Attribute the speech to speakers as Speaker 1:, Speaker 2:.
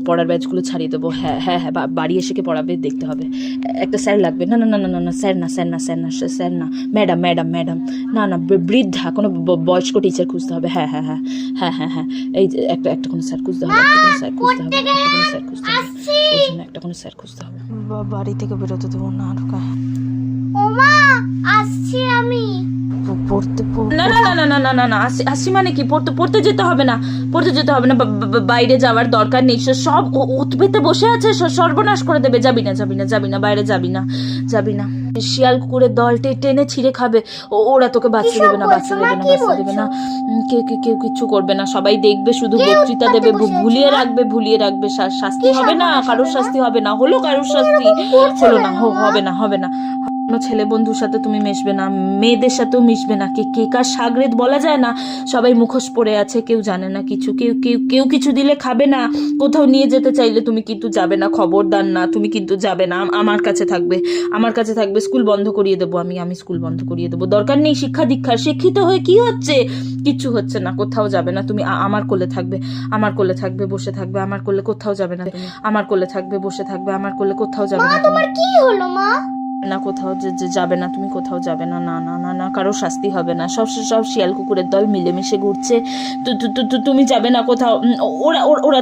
Speaker 1: পড়ার ব্যাচগুলো ছাড়িয়ে দেবো। হ্যাঁ হ্যাঁ হ্যাঁ, বাড়ি এসে কে পড়াবে দেখতে হবে। একটা স্যার লাগবে। না না না না না না, স্যার না স্যার না স্যার না স্যার না, ম্যাডাম ম্যাডাম ম্যাডাম, না না বৃদ্ধা কোনো বয়স্ক টিচার খুঁজতে হবে। হ্যাঁ হ্যাঁ হ্যাঁ হ্যাঁ হ্যাঁ হ্যাঁ, এই যে একটা কোনো স্যার খুঁজতে হবে, একটা কোনো স্যার খুঁজতে হবে, একটা কোনো স্যার খুঁজতে হবে, ওর জন্য একটা কোনো স্যার খুঁজতে হবে। বাড়ি থেকে বেরোতে দেবো না, ঢোকা।
Speaker 2: ওমা আসছি আমি।
Speaker 1: না না না না না না না, আসি মানে কি? পড়তে যেতে হবে না, পড়তে যেতে হবে না, বাইরে যাওয়ার দরকার নেই। সব উৎপেতে বসে আছে, সর্বনাশ করে দেবে। যাবি না যাবি না যাবি না, বাইরে যাবি না যাবি না। শিয়াল কুকুরের দল টেনে ছিঁড়ে খাবে। ওরা তোকে বাঁচতে দেবে না, বাঁচতে দেবে না, বাঁচতে দেবে না। কেউ কিচ্ছু করবে না, সবাই দেখবে, শুধু বক্তৃতা দেবে, ভুলিয়ে রাখবে। শাস্তি হবে না, কারোর শাস্তি হবে না। হলো কারোর শাস্তি হলো না, হবে না হবে না। কোনো ছেলে বন্ধুর সাথে তুমি মিশবে না, মেয়েদের সাথেও মিশবে না। কে কার সাগরেদ বলা যায় না, সবাই মুখোশ পড়ে আছে, কেউ জানে না কিছু। কেউ কিছু দিলে খাবে না, কোথাও নিয়ে যেতে চাইলে তুমি কিন্তু যাবে না, খবরদার না, তুমি কিন্তু যাবে না। আমার কাছে থাকবে। স্কুল বন্ধ করিয়ে দেবো, আমি স্কুল বন্ধ করিয়ে দেবো। দরকার নেই শিক্ষা দীক্ষার। শিক্ষিত হয়ে কি হচ্ছে? কিচ্ছু হচ্ছে না, কোথাও যাবে না তুমি। আমার কোলে থাকবে, বসে থাকবে আমার কোলে, কোথাও যাবে না তুমি। আমার কোলে থাকবে, বসে থাকবে আমার কোলে, কোথাও যাবে না।
Speaker 2: তোমার কি হলো মা?
Speaker 1: না, কোথাও যাবে না তুমি, কোথাও যাবে না। না না না না, কারো শাস্তি হবে না। সব শিয়াল কুকুরের দল মিলেমিশে ঘুরছে, তুমি যাবে না কোথাও। ওরা